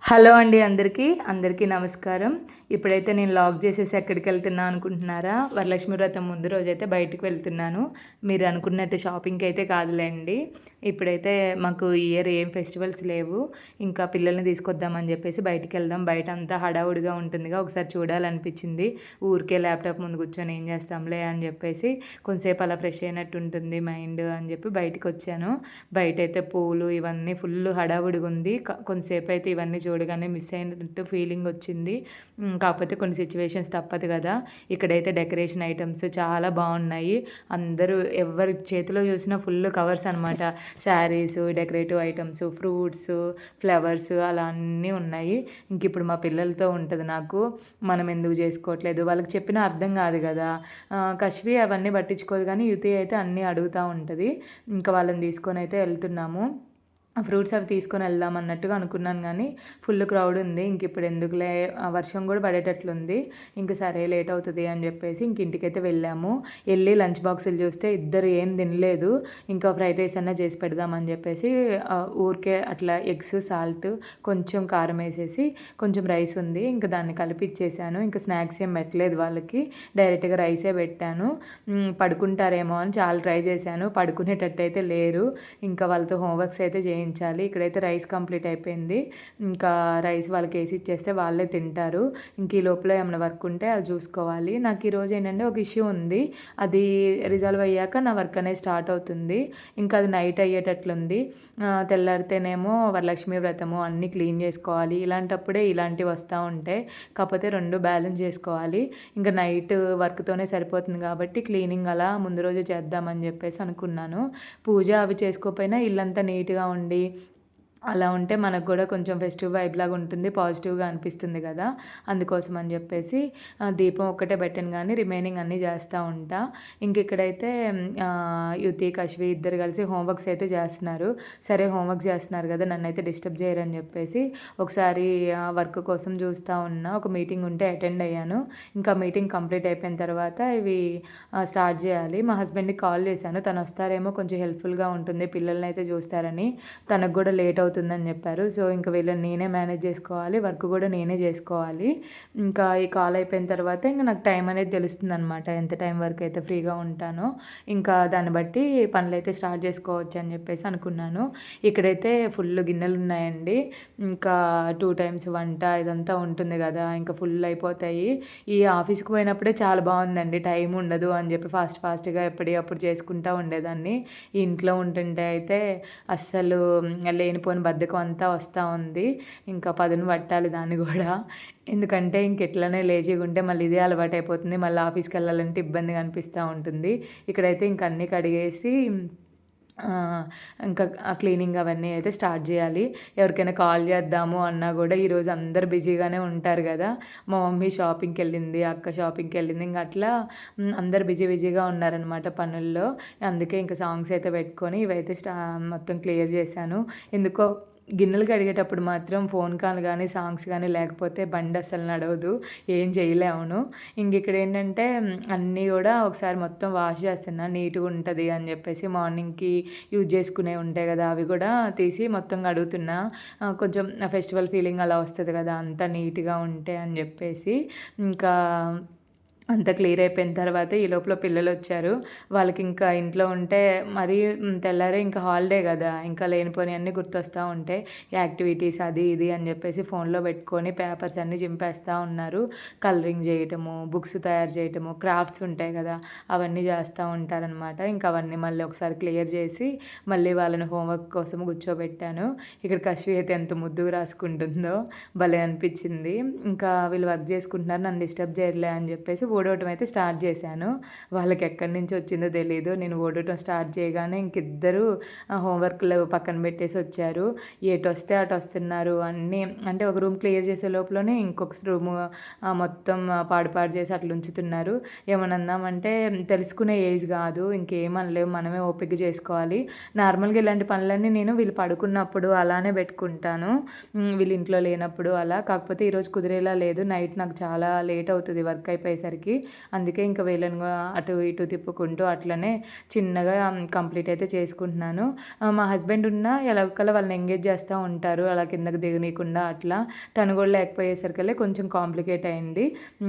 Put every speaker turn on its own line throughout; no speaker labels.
Hello అండి అందరికీ నమస్కారం. ఇప్పుడైతే నేను లాక్ చేసేసి ఎక్కడికెళ్తున్నా అనుకుంటున్నారా? వరలక్ష్మి వ్రతం ముందు రోజైతే బయటికి వెళ్తున్నాను. మీరు అనుకున్నట్టు షాపింగ్‌కైతే కాదులెండి. ఇప్పుడైతే మాకు ఈ ఇయర్ ఏం ఫెస్టివల్స్ లేవు. ఇంకా పిల్లల్ని తీసుకొద్దామని చెప్పేసి బయటికెళ్దాం. బయటంతా హడావుడిగా ఉంటుందిగా, ఒకసారి చూడాలనిపించింది. ఊరికే ల్యాప్‌టాప్ ముందు కూర్చొని ఏం చేస్తాంలే అని చెప్పేసి కొంసేపు అలా ఫ్రెష్ అయినట్టు ఉంటుంది మైండ్ అని చెప్పి బయటికొచ్చాను. బయటైతే పూలు ఇవన్నీ ఫుల్ హడావుడిగుంది. కొంతసేపయితే ఇవన్నీ చూడగానే మిస్ అయినట్టు ఫీలింగ్ వచ్చింది. కాకపోతే కొన్ని సిచ్యువేషన్స్ తప్పదు కదా! ఇక్కడైతే డెకరేషన్ ఐటెమ్స్ చాలా బాగున్నాయి. అందరూ ఎవరి చేతిలో చూసినా ఫుల్ కవర్స్ అనమాట. Saris, decorative items, fruits, flowers అలా అన్నీ ఉన్నాయి. ఇప్పుడు మా పిల్లలతో ఉంటది నాకు. మనం ఎందుకు చేసుకోవట్లేదు, వాళ్ళకి చెప్పినా అర్థం కాదు కదా! కశ్వి అవన్నీ పట్టించుకోదు కానీ యుతి అయితే అన్నీ అడుగుతూ ఉంటది. ఇంకా వాళ్ళని తీసుకొని అయితే వెళ్తున్నాము. ఫ్రూట్స్ అవి తీసుకొని వెళ్దాం అన్నట్టుగా అనుకున్నాను కానీ ఫుల్ క్రౌడ్ ఉంది. ఇప్పుడు ఎందుకులే, వర్షం కూడా పడేటట్లుంది. సరే లేట్ అవుతుంది అని చెప్పేసి ఇంటికైతే వెళ్ళాము. వెళ్ళి లంచ్ బాక్సులు చూస్తే ఇద్దరు ఏం తినలేదు. ఫ్రైడ్ రైస్ అన్నా చేసి పెడదామని చెప్పేసి ఊరికే అట్లా ఎగ్స్, సాల్ట్, కొంచెం కారం వేసేసి కొంచెం రైస్ ఉంది, దాన్ని కలిపి ఇచ్చేసాను. స్నాక్స్ ఏం పెట్టలేదు వాళ్ళకి, డైరెక్ట్గా రైసే పెట్టాను. పడుకుంటారేమో అని చాలా ట్రై చేశాను, పడుకునేటట్టు అయితే లేరు. వాళ్ళతో హోంవర్క్స్ అయితే చేయించాలి. ఇక్కడైతే రైస్ కంప్లీట్ అయిపోయింది. రైస్ వాళ్ళకి వేసి ఇచ్చేస్తే వాళ్ళే తింటారు. ఈ లోపల ఏమైనా వర్క్ ఉంటే అది చూసుకోవాలి. నాకు ఈరోజు ఏంటంటే ఒక ఇష్యూ ఉంది. అది రిజాల్వ్ అయ్యాక నా వర్క్ అనేది స్టార్ట్ అవుతుంది. అది నైట్ అయ్యేటట్లుంది. తెల్లారితేనేమో వరలక్ష్మి వ్రతము అన్నీ క్లీన్ చేసుకోవాలి. ఇలాంటప్పుడే ఇలాంటివి వస్తూ ఉంటాయి. కాకపోతే రెండు బ్యాలెన్స్ చేసుకోవాలి. నైట్ వర్క్తోనే సరిపోతుంది కాబట్టి క్లీనింగ్ అలా ముందు రోజు చేద్దామని చెప్పేసి అనుకున్నాను. పూజ అవి చేసుకోకపోయినా ఇల్లంతా నీట్గా ఉండి అలా ఉంటే మనకు కూడా కొంచెం ఫెస్టివ్ వైబ్ లాగా ఉంటుంది, పాజిటివ్గా అనిపిస్తుంది కదా! అందుకోసం అని చెప్పేసి దీపం ఒక్కటే పెట్టాను కానీ రిమైనింగ్ అన్నీ చేస్తూ ఉంటా. ఇక్కడైతే యుతి, కశ్వి ఇద్దరు కలిసి హోంవర్క్స్ అయితే చేస్తున్నారు. సరే హోంవర్క్ చేస్తున్నారు కదా, నన్నైతే డిస్టర్బ్ చేయరని చెప్పేసి ఒకసారి వర్క్ కోసం చూస్తూ ఉన్నా. ఒక మీటింగ్ ఉంటే అటెండ్ అయ్యాను. మీటింగ్ కంప్లీట్ అయిపోయిన తర్వాత ఇవి స్టార్ట్ చేయాలి. మా హస్బెండ్కి కాల్ చేశాను, తను వస్తారేమో కొంచెం హెల్ప్ఫుల్గా ఉంటుంది, పిల్లల్ని అయితే చూస్తారని. తనకు కూడా లేట్ అవుతుందని చెప్పారు. సో వీళ్ళని నేనే మేనేజ్ చేసుకోవాలి, వర్క్ కూడా నేనే చేసుకోవాలి. ఈ కాల్ అయిపోయిన తర్వాత నాకు టైం అనేది తెలుస్తుంది అనమాట, ఎంత టైం వరకు అయితే ఫ్రీగా ఉంటానో. దాన్ని బట్టి పనులు అయితే స్టార్ట్ చేసుకోవచ్చు అని చెప్పేసి అనుకున్నాను. ఇక్కడైతే ఫుల్ గిన్నెలు ఉన్నాయండి. 2 టైమ్స్ వంట ఇదంతా ఉంటుంది కదా, ఫుల్ అయిపోతాయి. ఈ ఆఫీస్కి పోయినప్పుడే చాలా బాగుందండి, టైం ఉండదు అని చెప్పి ఫాస్ట్గా ఎప్పటికప్పుడు చేసుకుంటూ ఉండేదాన్ని. ఇంట్లో ఉంటుంటే అయితే అస్సలు లేనిపోని బద్ధకం అంతా వస్తూ ఉంది. పదును పట్టాలి దాన్ని కూడా. ఎందుకంటే ఎట్లనే లేజీగా ఉంటే మళ్ళీ ఇదే అలవాటు అయిపోతుంది. మళ్ళీ ఆఫీస్కి వెళ్ళాలంటే ఇబ్బందిగా అనిపిస్తూ ఉంటుంది. ఇక్కడైతే అన్నీ కడిగేసి క్లీనింగ్ అవన్నీ అయితే స్టార్ట్ చేయాలి. ఎవరికైనా కాల్ చేద్దాము అన్నా కూడా ఈరోజు అందరు బిజీగానే ఉంటారు కదా. మా మమ్మీ షాపింగ్కి వెళ్ళింది, అక్క షాపింగ్కి వెళ్ళింది. అట్లా అందరు బిజీగా ఉన్నారనమాట పనుల్లో. అందుకే సాంగ్స్ అయితే పెట్టుకొని ఇవైతే మొత్తం క్లియర్ చేశాను. ఎందుకో గిన్నెలు కడిగేటప్పుడు మాత్రం ఫోన్ కాల్ కానీ సాంగ్స్ కానీ లేకపోతే బండి అసలు నడవదు, ఏం చేయలేమును. ఇక్కడ ఏంటంటే అన్నీ కూడా ఒకసారి మొత్తం వాష్ చేస్తున్నా, నీట్గా ఉంటుంది అని చెప్పేసి. మార్నింగ్కి యూజ్ చేసుకునే ఉంటాయి కదా, అవి కూడా తీసి మొత్తం కడుగుతున్నా. కొంచెం ఫెస్టివల్ ఫీలింగ్ అలా వస్తుంది కదా, అంతా నీట్గా ఉంటే అని చెప్పేసి. అంతా క్లియర్ అయిపోయిన తర్వాత ఈ లోపల పిల్లలు వచ్చారు. వాళ్ళకి ఇంట్లో ఉంటే మరీ తెల్లారే హాలిడే కదా, లేనిపోని అన్నీ గుర్తొస్తూ ఉంటాయి. యాక్టివిటీస్ అది ఇది అని చెప్పేసి ఫోన్లో పెట్టుకొని పేపర్స్ అన్నీ చింపేస్తూ ఉన్నారు. కలరింగ్ చేయటము, బుక్స్ తయారు చేయటము, క్రాఫ్ట్స్ ఉంటాయి కదా, అవన్నీ చేస్తూ ఉంటారనమాట. అవన్నీ మళ్ళీ ఒకసారి క్లియర్ చేసి మళ్ళీ వాళ్ళని హోంవర్క్ కోసం కూర్చోబెట్టాను. కశ్వి అయితే ఎంత ముద్దుగా రాసుకుంటుందో భలే అనిపించింది. వీళ్ళు వర్క్ చేసుకుంటున్నారు, నన్ను డిస్టర్బ్ చేయలే అని చెప్పేసి ఓడవటం అయితే స్టార్ట్ చేశాను. వాళ్ళకి ఎక్కడి నుంచి వచ్చిందో తెలియదు. నేను ఓడటం స్టార్ట్ చేయగానే ఇద్దరు హోంవర్క్లు పక్కన పెట్టేసి వచ్చారు. ఎటు వస్తే అటు వస్తున్నారు. అన్నీ అంటే ఒక రూమ్ క్లియర్ చేసే లోపలనే ఇంకొక రూమ్ మొత్తం పాడు చేసి అట్లా ఉంచుతున్నారు. ఏమన్నా అందామంటే తెలుసుకునే ఏజ్ కాదు, ఇంకేమనలేము, మనమే ఓపిక చేసుకోవాలి. నార్మల్గా ఇలాంటి పనులన్నీ నేను వీళ్ళు పడుకున్నప్పుడు అలానే పెట్టుకుంటాను, వీళ్ళు ఇంట్లో లేనప్పుడు అలా. కాకపోతే ఈరోజు కుదిరేలా లేదు, నైట్ నాకు చాలా లేట్ అవుతుంది వర్క్ అయిపోయేసరికి. వచ్చేసరికి. అందుకే ఇంకా వీళ్ళని అటు ఇటు తిప్పుకుంటూ అట్లనే చిన్నగా కంప్లీట్ అయితే చేసుకుంటున్నాను. మా హస్బెండ్ ఉన్నా ఎలాగోలా వాళ్ళని ఎంగేజ్ చేస్తూ ఉంటారు అలా కిందకి దిగనీయకుండా అట్లా. తను కూడా లేకపోయేసరికల్లా కొంచెం కాంప్లికేట్ అయింది.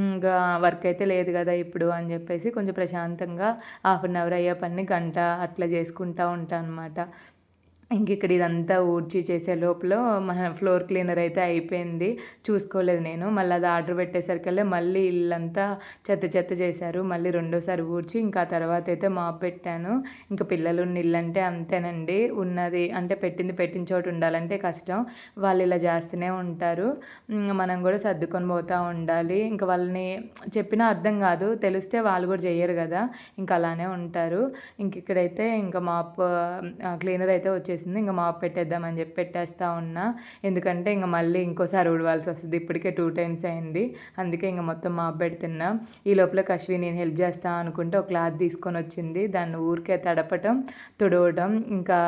ఇంకా వర్క్ అయితే లేదు కదా ఇప్పుడు అని చెప్పేసి కొంచెం ప్రశాంతంగా హాఫ్ అన్ అవర్ అయ్యే పని గంట అట్లా చేసుకుంటూ ఉంటాను అనమాట. ఇక్కడ ఇదంతా ఊడ్చి చేసే లోపల మన ఫ్లోర్ క్లీనర్ అయితే అయిపోయింది. చూసుకోలేదు నేను. మళ్ళీ అది ఆర్డర్ పెట్టేసరికల్లా మళ్ళీ ఇల్లంతా చెత్త చెత్త చేశారు. మళ్ళీ రెండోసారి ఊడ్చి ఇంకా ఆ తర్వాత అయితే మాప్ పెట్టాను. ఇంకా పిల్లలున్న ఇల్లంటే అంతేనండి. ఉన్నది అంటే పెట్టిన చోటు ఉండాలంటే కష్టం. వాళ్ళు ఇలా చేస్తూనే ఉంటారు. మనం కూడా సర్దుకొని పోతూ ఉండాలి. ఇంకా వాళ్ళని చెప్పినా అర్థం కాదు. తెలిస్తే వాళ్ళు కూడా చెయ్యరు కదా. ఇంకా అలానే ఉంటారు. ఇక్కడైతే ఇంకా మాప్ క్లీనర్ అయితే వచ్చేసింది. ఇంకా మాప్ పెట్టేద్దామని చెప్పి పెట్టేస్తూ ఉన్నా. ఎందుకంటే ఇంకా మళ్ళీ ఇంకోసారి ఊడవాల్సి వస్తుంది. ఇప్పటికే 2 టైమ్స్ అయింది. అందుకే ఇంకా మొత్తం మాప్ పెడుతున్నా. ఈ లోపల కశ్వి నేను హెల్ప్ చేస్తా అనుకుంటే ఒక క్లాత్ తీసుకొని వచ్చింది. దాన్ని ఊరికే తడపటం తుడవడం ఇంకా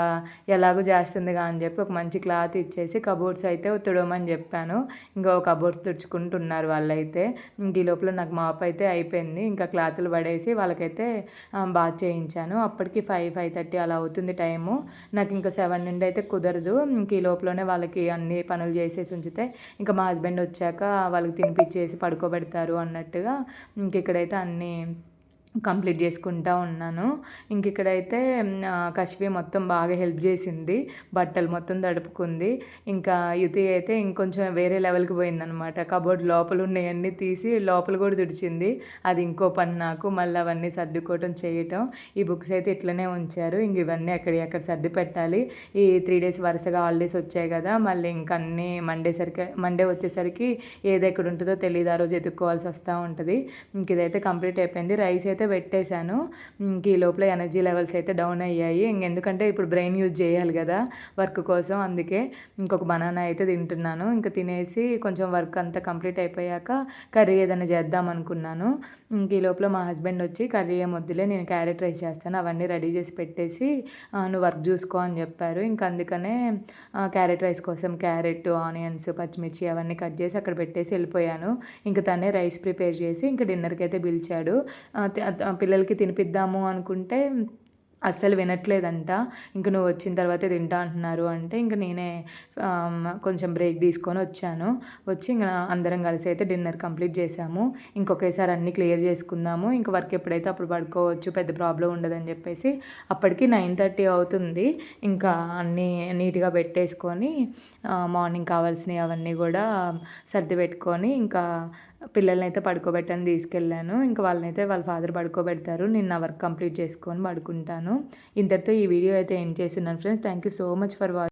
ఎలాగో చేస్తుందిగా అని చెప్పి ఒక మంచి క్లాత్ ఇచ్చేసి కబోర్డ్స్ అయితే తుడవమని చెప్పాను. ఇంకా కబోర్డ్స్ తుడుచుకుంటున్నారు వాళ్ళైతే. ఇంక ఈ లోపల నాకు మాప్ అయితే అయిపోయింది. ఇంకా క్లాతులు పడేసి వాళ్ళకైతే బాత్ చేయించాను. అప్పటికి 5:30 అలా అవుతుంది టైము. నాకు ఇంకా 7 నుండి అయితే కుదరదు. ఇంక ఈ లోపలనే వాళ్ళకి అన్ని పనులు చేసేసి ఉంచితే ఇంకా మా హస్బెండ్ వచ్చాక వాళ్ళకి తినిపించేసి పడుకోబెడతారు అన్నట్టుగా ఇక్కడైతే అన్నీ కంప్లీట్ చేసుకుంటూ ఉన్నాను. ఇక్కడైతే కశ్వి మొత్తం బాగా హెల్ప్ చేసింది. బట్టలు మొత్తం తడుపుకుంది. ఇంకా యుతి అయితే ఇంకొంచెం వేరే లెవెల్కి పోయిందనమాట. కబోర్డ్ లోపల ఉన్నాయన్నీ తీసి లోపల కూడా తుడిచింది. అది ఇంకో పని నాకు. మళ్ళీ అవన్నీ సర్దుకోవటం చేయటం. ఈ బుక్స్ అయితే ఇట్లనే ఉంచారు. ఇవన్నీ ఎక్కడ సర్ది పెట్టాలి. ఈ 3 డేస్ వరుసగా హాలిడేస్ వచ్చాయి కదా. మళ్ళీ ఇంక అన్నీ మండే వచ్చేసరికి ఏది ఎక్కడ ఉంటుందో తెలియదు. ఆ రోజు ఎత్తుక్కోవాల్సి వస్తూ ఉంటుంది. ఇదైతే కంప్లీట్ అయిపోయింది. రైస్ అయితే పెట్టేశాను. ఈ లోపల ఎనర్జీ లెవెల్స్ అయితే డౌన్ అయ్యాయి. ఎందుకంటే ఇప్పుడు బ్రెయిన్ యూజ్ చేయాలి కదా వర్క్ కోసం. అందుకే ఇంకొక బనానా అయితే తింటున్నాను. ఇంకా తినేసి కొంచెం వర్క్ అంతా కంప్లీట్ అయిపోయాక కర్రీ ఏదైనా చేద్దాం అనుకున్నాను. ఈ లోపల మా హస్బెండ్ వచ్చి కర్రీ ఏం వద్దులే నేను క్యారెట్ రైస్ చేస్తాను అవన్నీ రెడీ చేసి పెట్టేసి నువ్వు వర్క్ చూసుకో అని చెప్పారు. ఇంకా అందుకనే క్యారెట్ రైస్ కోసం క్యారెట్, ఆనియన్స్, పచ్చిమిర్చి అవన్నీ కట్ చేసి అక్కడ పెట్టేసి వెళ్ళిపోయాను. ఇంకా తనే రైస్ ప్రిపేర్ చేసి ఇంకా డిన్నర్కి అయితే పిలిచాడు. పిల్లలకి తినిపిద్దాము అనుకుంటే అస్సలు వినట్లేదంట. ఇంక నువ్వు వచ్చిన తర్వాతే తింటా అంటున్నారు అంటే ఇంక నేనే కొంచెం బ్రేక్ తీసుకొని వచ్చాను. వచ్చి ఇంకా అందరం కలిసి అయితే డిన్నర్ కంప్లీట్ చేసాము. ఇంకొకేసారి అన్నీ క్లియర్ చేసుకుందాము. ఇంక వర్క్ ఎప్పుడైతే అప్పుడు పడుకోవచ్చు, పెద్ద ప్రాబ్లం ఉండదని చెప్పేసి అప్పటికి 9:30 అవుతుంది. ఇంకా అన్నీ నీట్గా పెట్టేసుకొని మార్నింగ్ కావాల్సినవి అవన్నీ కూడా సర్ది పెట్టుకొని ఇంకా పిల్లల్ని అయితే పడుకోబెట్టని తీసుకెళ్ళాను. ఇంకా వాళ్ళనైతే వాళ్ళ ఫాదర్ పడుకోబెడతారు. నేను నా వర్క్ కంప్లీట్ చేసుకొని పడుకుంటాను. ఇంతటితో ఈ వీడియో అయితే ఎండ్ చేస్తున్నాను friends. Thank you so much for watching.